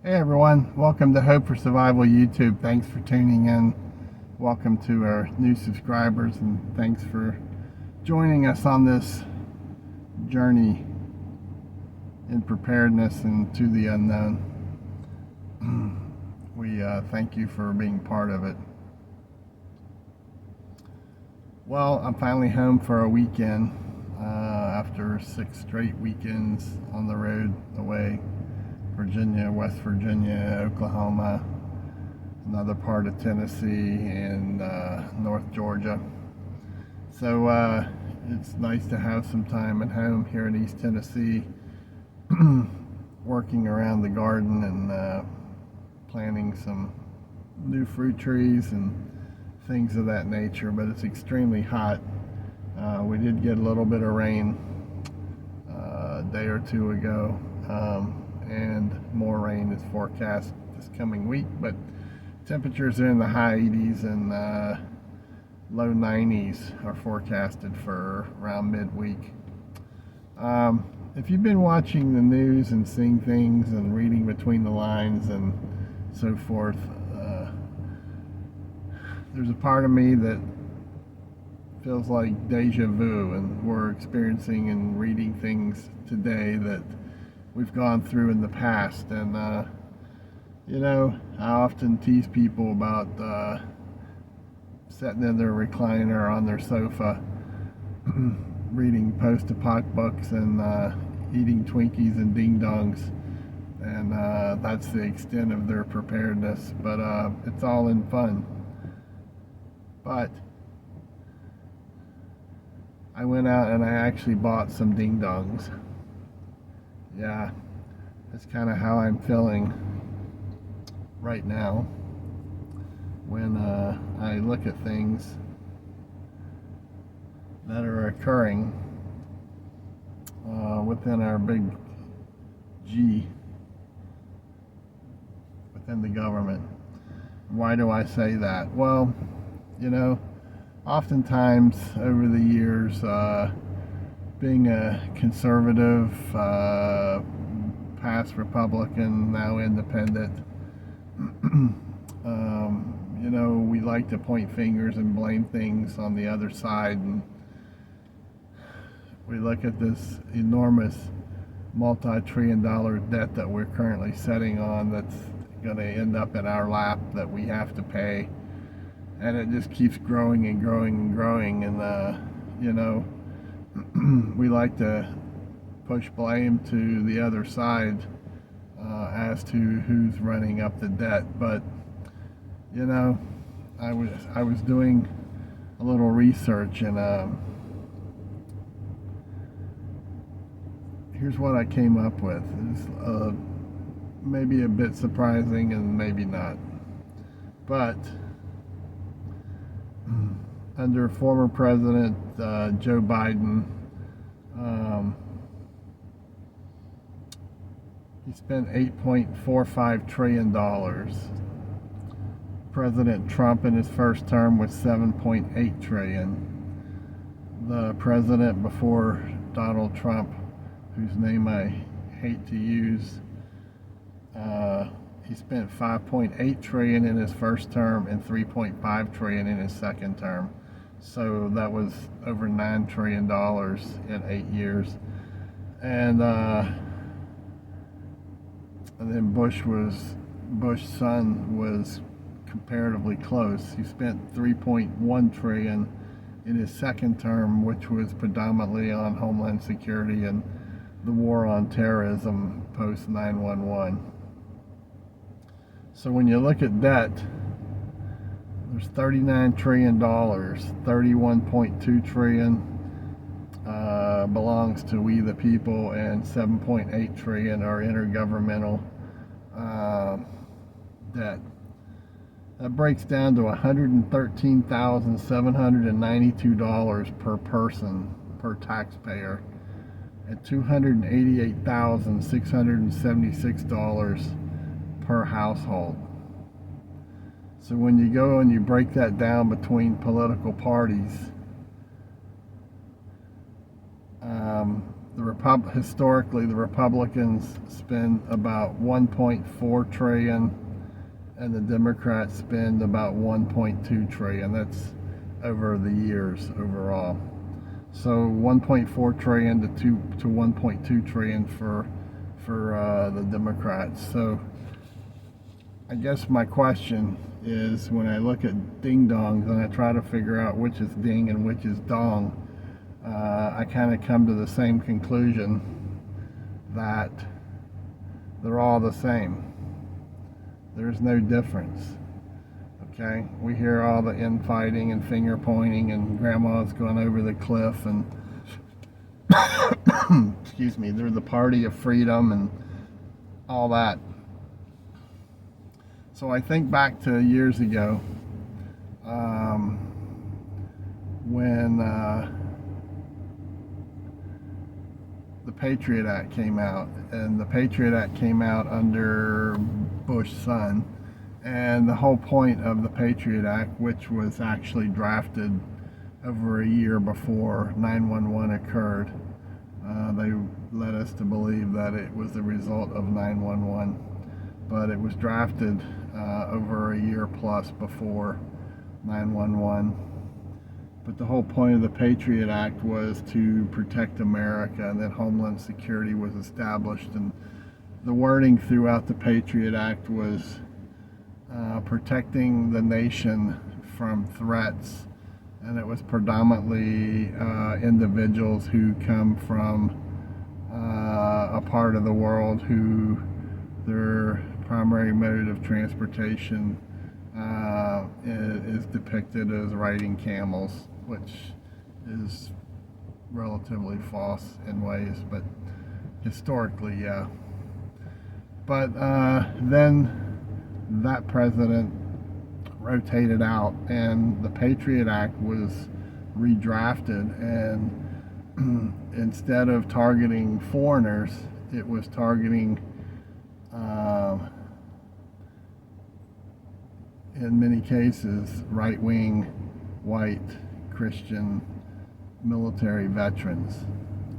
Hey everyone, welcome to Hope for Survival YouTube. Thanks for tuning in. Welcome to our new subscribers and thanks for joining us on this journey in preparedness and to the unknown. We thank you for being part of it. Well, I'm finally home for a weekend after 6 straight weekends on the road away. Virginia, West Virginia, Oklahoma, another part of Tennessee, and North Georgia. So it's nice to have some time at home here in East Tennessee, working around the garden and planting some new fruit trees and things of that nature. But it's extremely hot. We did get a little bit of rain a day or two ago. And more rain is forecast this coming week, but temperatures are in the high 80s and low 90s are forecasted for around midweek. If you've been watching the news and seeing things and reading between the lines and so forth, there's a part of me that feels like deja vu, and we're experiencing and reading things today that we've gone through in the past. And I often tease people about sitting in their recliner on their sofa reading post-apoc books and eating Twinkies and ding dongs, and that's the extent of their preparedness. But it's all in fun. But I went out and I actually bought some ding dongs. Yeah, that's kind of how I'm feeling right now when I look at things that are occurring within our big G, within the government. Why do I say that? Well, oftentimes over the years, being a conservative, past Republican, now independent, we like to point fingers and blame things on the other side, and we look at this enormous multi-trillion-dollar debt that we're currently sitting on that's going to end up in our lap that we have to pay, and it just keeps growing and growing and growing. And we like to push blame to the other side as to who's running up the debt. But I was doing a little research, and here's what I came up with. It's maybe a bit surprising and maybe not, but under former President Joe Biden, he spent $8.45 trillion. President Trump in his first term was $7.8 trillion. The president before Donald Trump, whose name I hate to use, he spent $5.8 trillion in his first term and $3.5 trillion in his second term. So that was over $9 trillion in 8 years. And then Bush's son was comparatively close. He spent $3.1 trillion in his second term, which was predominantly on Homeland Security and the war on terrorism post 9/11. So when you look at debt, there's $39 trillion, $31.2 trillion belongs to we the people, and $7.8 trillion are intergovernmental debt. That breaks down to $113,792 per person, per taxpayer, and $288,676 per household. So when you go and you break that down between political parties, historically, the Republicans spend about 1.4 trillion, and the Democrats spend about 1.2 trillion. That's over the years overall. So 1.4 trillion to 1.2 trillion for the Democrats. So I guess my question is, when I look at ding dongs and I try to figure out which is ding and which is dong, I kind of come to the same conclusion that they're all the same. There's no difference. Okay, we hear all the infighting and finger pointing and grandma's going over the cliff and excuse me, they're the party of freedom and all that. So I think back to years ago when the Patriot Act came out, and the Patriot Act came out under Bush's son, and the whole point of the Patriot Act, which was actually drafted over a year before 9/11 occurred, they led us to believe that it was the result of 9/11, but it was drafted over a year plus before 9/11. But the whole point of the Patriot Act was to protect America, and that Homeland Security was established. And the wording throughout the Patriot Act was protecting the nation from threats, and it was predominantly individuals who come from a part of the world who their primary mode of transportation is depicted as riding camels, which is relatively false in ways, but historically, yeah. But then that president rotated out, and the Patriot Act was redrafted, and instead of targeting foreigners, it was targeting in many cases right-wing white Christian military veterans.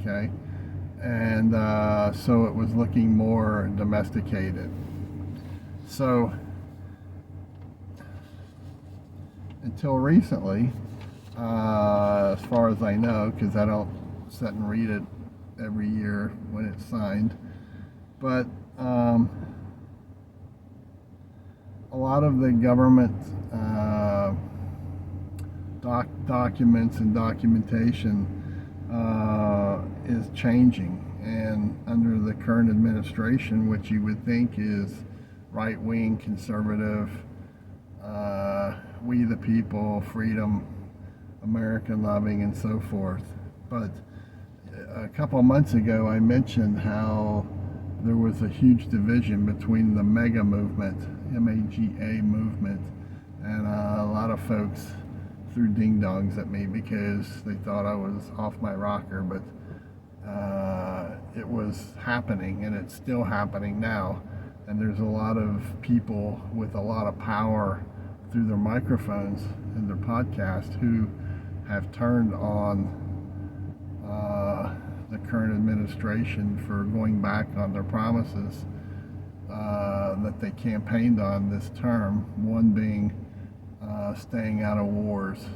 Okay, and so it was looking more domesticated. So until recently, as far as I know, because I don't sit and read it every year when it's signed, but a lot of the government documents and documentation is changing, and under the current administration, which you would think is right-wing, conservative, we the people, freedom, American loving, and so forth. But a couple of months ago I mentioned how there was a huge division between the MAGA movement, M-A-G-A movement, and a lot of folks threw ding-dongs at me because they thought I was off my rocker, but it was happening, and it's still happening now, and there's a lot of people with a lot of power through their microphones and their podcast who have turned on the current administration for going back on their promises that they campaigned on this term, one being staying out of wars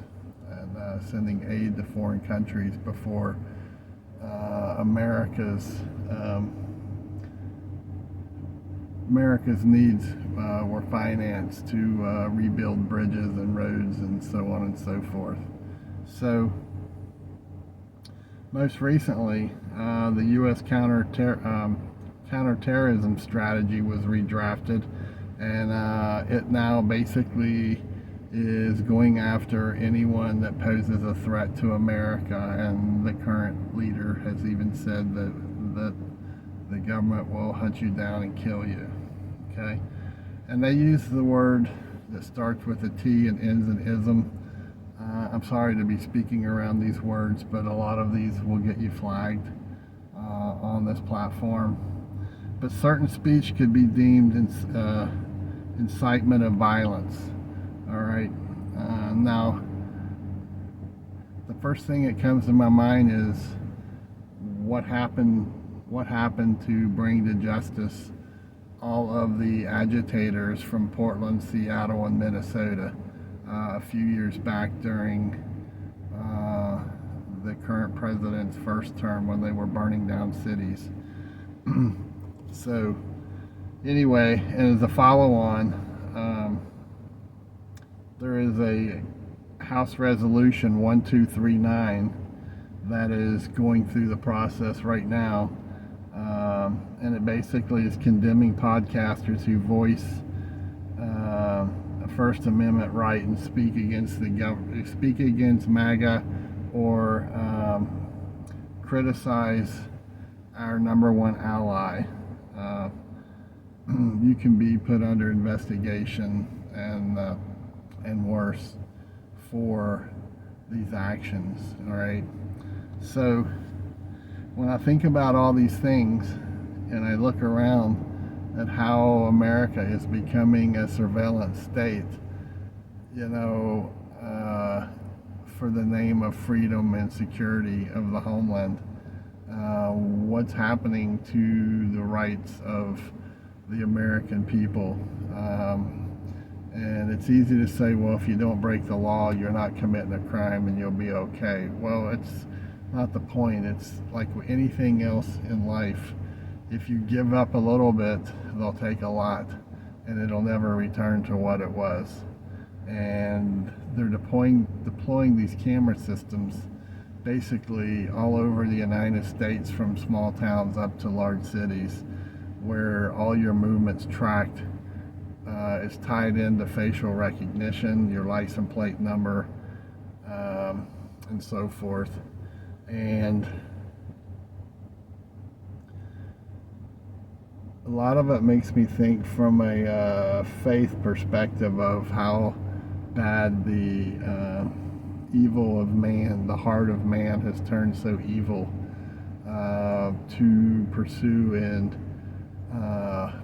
and sending aid to foreign countries before America's needs were financed to rebuild bridges and roads and so on and so forth. So most recently, the U.S. counterterrorism strategy was redrafted, and it now basically is going after anyone that poses a threat to America, and the current leader has even said that the government will hunt you down and kill you. Okay, and they use the word that starts with a T and ends in ism. I'm sorry to be speaking around these words, but a lot of these will get you flagged on this platform. But certain speech could be deemed incitement of violence. All right. Now, the first thing that comes to my mind is, what happened to bring to justice all of the agitators from Portland, Seattle, and Minnesota a few years back during the current president's first term when they were burning down cities. So anyway, and as a follow-on, there is a House Resolution 1239 that is going through the process right now, and it basically is condemning podcasters who voice a First Amendment right and speak against MAGA or criticize our number one ally. You can be put under investigation and worse for these actions. All right. So when I think about all these things and I look around at how America is becoming a surveillance state, for the name of freedom and security of the homeland, what's happening to the rights of the American people. And it's easy to say, well, if you don't break the law, you're not committing a crime and you'll be okay. Well, it's not the point. It's like anything else in life. If you give up a little bit, they'll take a lot, and it'll never return to what it was. And they're deploying these camera systems basically all over the United States, from small towns up to large cities, where all your movements tracked. Is tied into facial recognition, your license plate number, and so forth. And a lot of it makes me think from a faith perspective of how bad the evil of man, the heart of man, has turned so evil to pursue and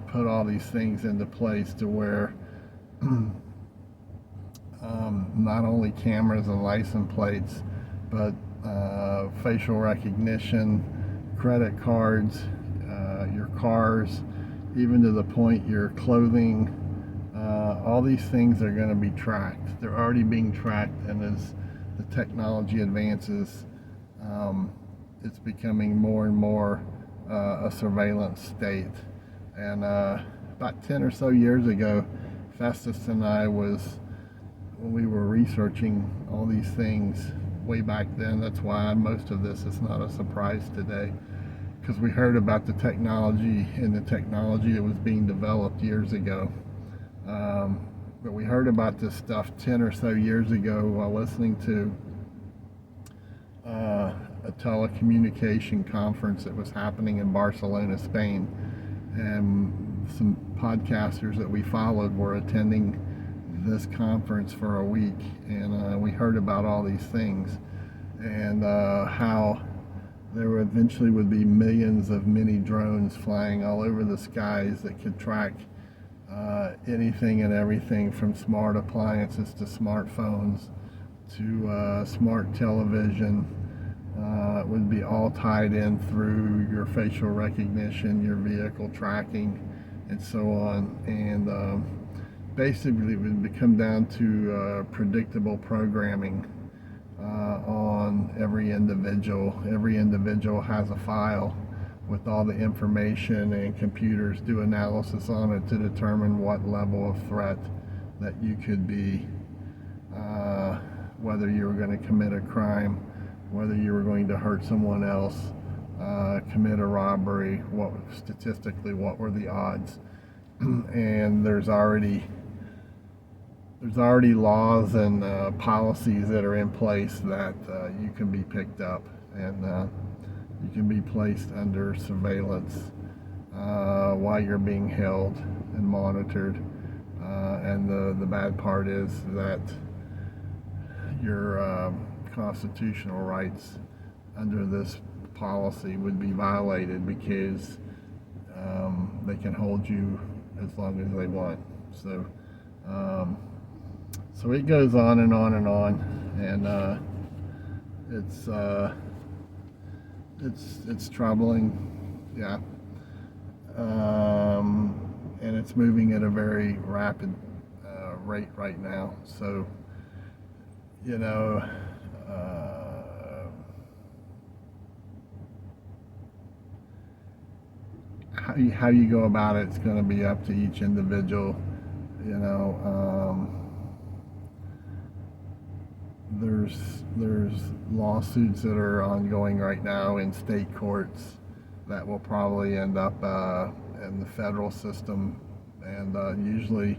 put all these things into place to where not only cameras and license plates, but facial recognition, credit cards, your cars, even to the point your clothing, all these things are going to be tracked. They're already being tracked, and as the technology advances, it's becoming more and more a surveillance state. And about 10 or so years ago, Festus and I when we were researching all these things way back then. That's why most of this is not a surprise today, because we heard about the technology that was being developed years ago. But we heard about this stuff 10 or so years ago while listening to a telecommunication conference that was happening in Barcelona, Spain. And some podcasters that we followed were attending this conference for a week, and we heard about all these things, and how there eventually would be millions of mini drones flying all over the skies that could track anything and everything from smart appliances to smartphones to smart television. It would be all tied in through your facial recognition, your vehicle tracking, and so on. And basically it would come down to predictable programming on every individual. Every individual has a file with all the information, and computers do analysis on it to determine what level of threat that you could be, whether you were going to commit a crime, whether you were going to hurt someone else, commit a robbery, what were the odds. And there's already laws and policies that are in place that you can be picked up, and you can be placed under surveillance while you're being held and monitored. And the bad part is that your constitutional rights under this policy would be violated, because they can hold you as long as they want. So so it goes on and on and on, and it's troubling, yeah. And it's moving at a very rapid rate right now. So, you know, how you go about it is going to be up to each individual. You know, there's lawsuits that are ongoing right now in state courts that will probably end up in the federal system, and usually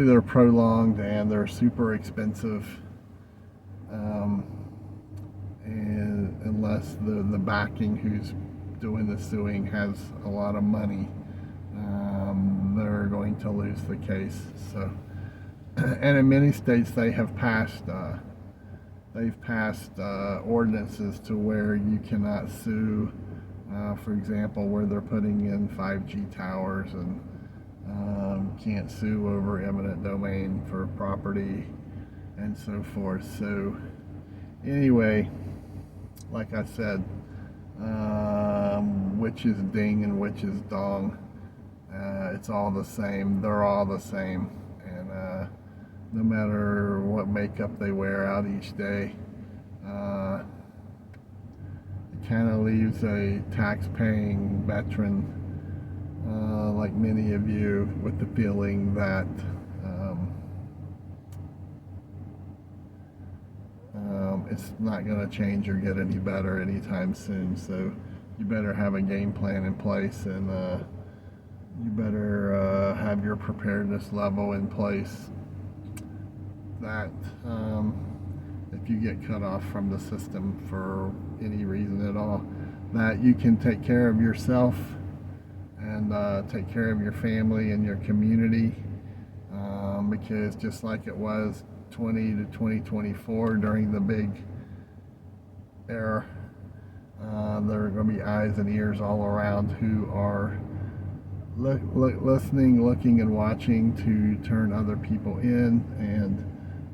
they're prolonged and they're super expensive, and unless the backing who's doing the suing has a lot of money, they're going to lose the case. So, and in many states they have passed ordinances to where you cannot sue. For example, where they're putting in 5G towers, and can't sue over eminent domain for property and so forth. So anyway, like I said, which is ding and which is dong. It's all the same. They're all the same, and no matter what makeup they wear out each day, it kind of leaves a tax-paying veteran like many of you with the feeling that it's not going to change or get any better anytime soon. So you better have a game plan in place, and you better have your preparedness level in place, that if you get cut off from the system for any reason at all, that you can take care of yourself and take care of your family and your community, because just like it was 20 to 2024 during the big era, there are going to be eyes and ears all around who are listening, looking, and watching to turn other people in, and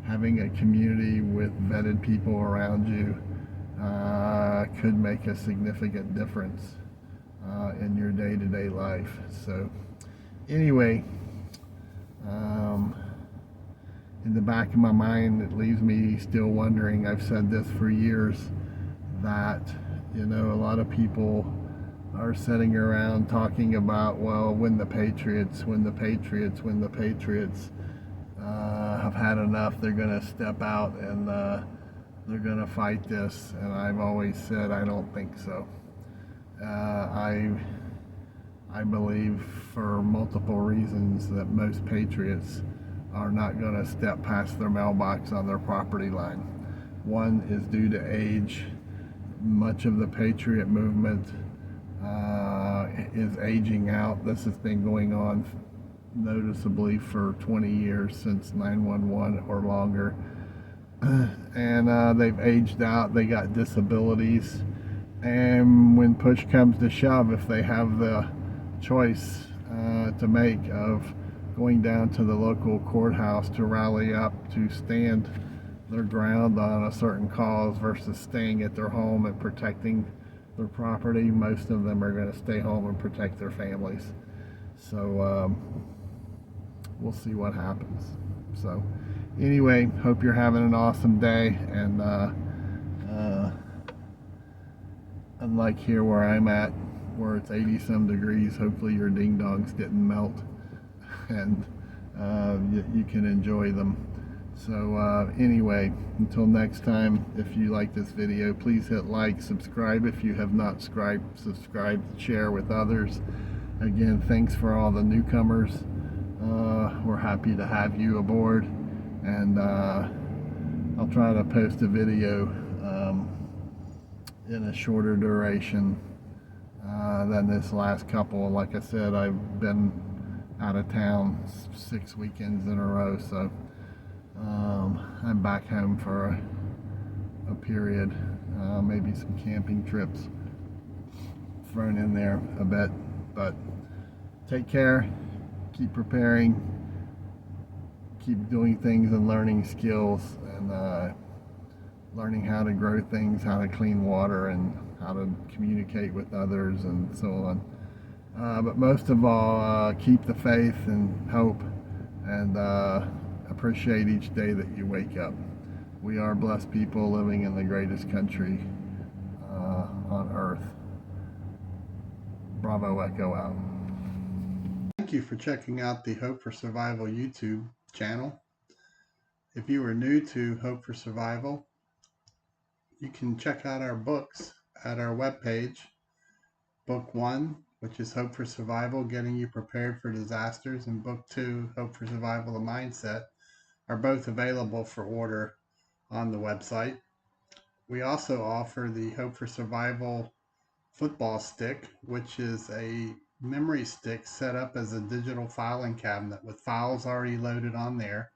having a community with vetted people around you could make a significant difference in your day-to-day life. So anyway, in the back of my mind, it leaves me still wondering. I've said this for years, that, you know, a lot of people are sitting around talking about, well, when the Patriots have had enough, they're going to step out and they're going to fight this. And I've always said I don't think so. I believe, for multiple reasons, that most patriots are not going to step past their mailbox on their property line. One is due to age. Much of the patriot movement is aging out. This has been going on noticeably for 20 years, since 9/11 or longer. And they've aged out, they got disabilities, and when push comes to shove, if they have the choice to make of going down to the local courthouse to rally up to stand their ground on a certain cause versus staying at their home and protecting their property, most of them are going to stay home and protect their families. So we'll see what happens. So anyway, hope you're having an awesome day, and unlike here where I'm at, where it's 80 some degrees, hopefully your ding dongs didn't melt, and you can enjoy them. So anyway, until next time, if you like this video, please hit like, subscribe if you have not subscribe, share with others. Again, thanks for all the newcomers. We're happy to have you aboard, and I'll try to post a video in a shorter duration than this last couple. Like I said, I've been out of town 6 weekends in a row, so I'm back home for a period, maybe some camping trips thrown in there a bit. But take care, keep preparing, keep doing things and learning skills, and learning how to grow things, how to clean water, and how to communicate with others, and so on. But most of all, keep the faith and hope, and appreciate each day that you wake up. We are blessed people living in the greatest country on earth. Bravo Echo out. Thank you for checking out the Hope for Survival YouTube channel. If you are new to Hope for Survival, you can check out our books at our webpage. Book 1, which is Hope for Survival, Getting You Prepared for Disasters, and Book 2, Hope for Survival, The Mindset, are both available for order on the website. We also offer the Hope for Survival football stick, which is a memory stick set up as a digital filing cabinet with files already loaded on there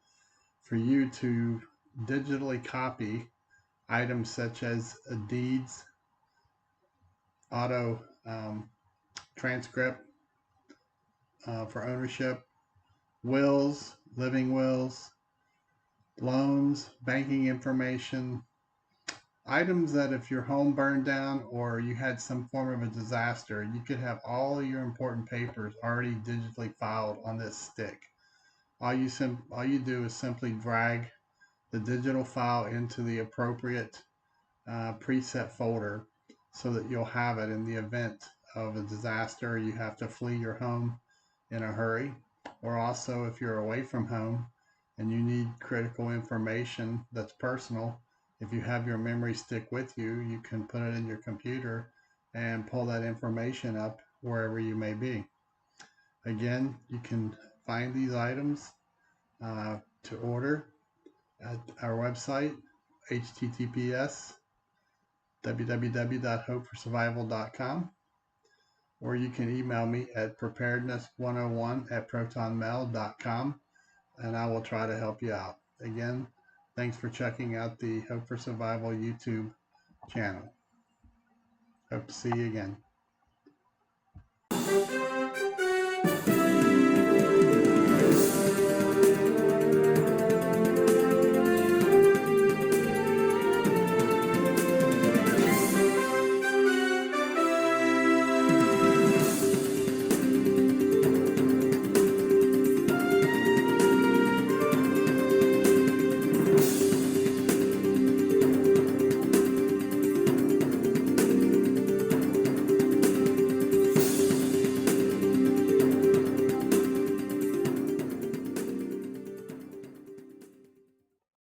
for you to digitally copy items such as deeds, auto transcript for ownership, wills, living wills, loans, banking information, items that if your home burned down or you had some form of a disaster, you could have all your important papers already digitally filed on this stick. All you do is simply drag the digital file into the appropriate preset folder so that you'll have it in the event of a disaster. You have to flee your home in a hurry, or also if you're away from home and you need critical information that's personal. If you have your memory stick with you, you can put it in your computer and pull that information up wherever you may be. Again, you can find these items to order at our website, https www.hopeforsurvival.com, or you can email me at preparedness101@protonmail.com, and I will try to help you out. Again, thanks for checking out the Hope for Survival YouTube channel. Hope to see you again.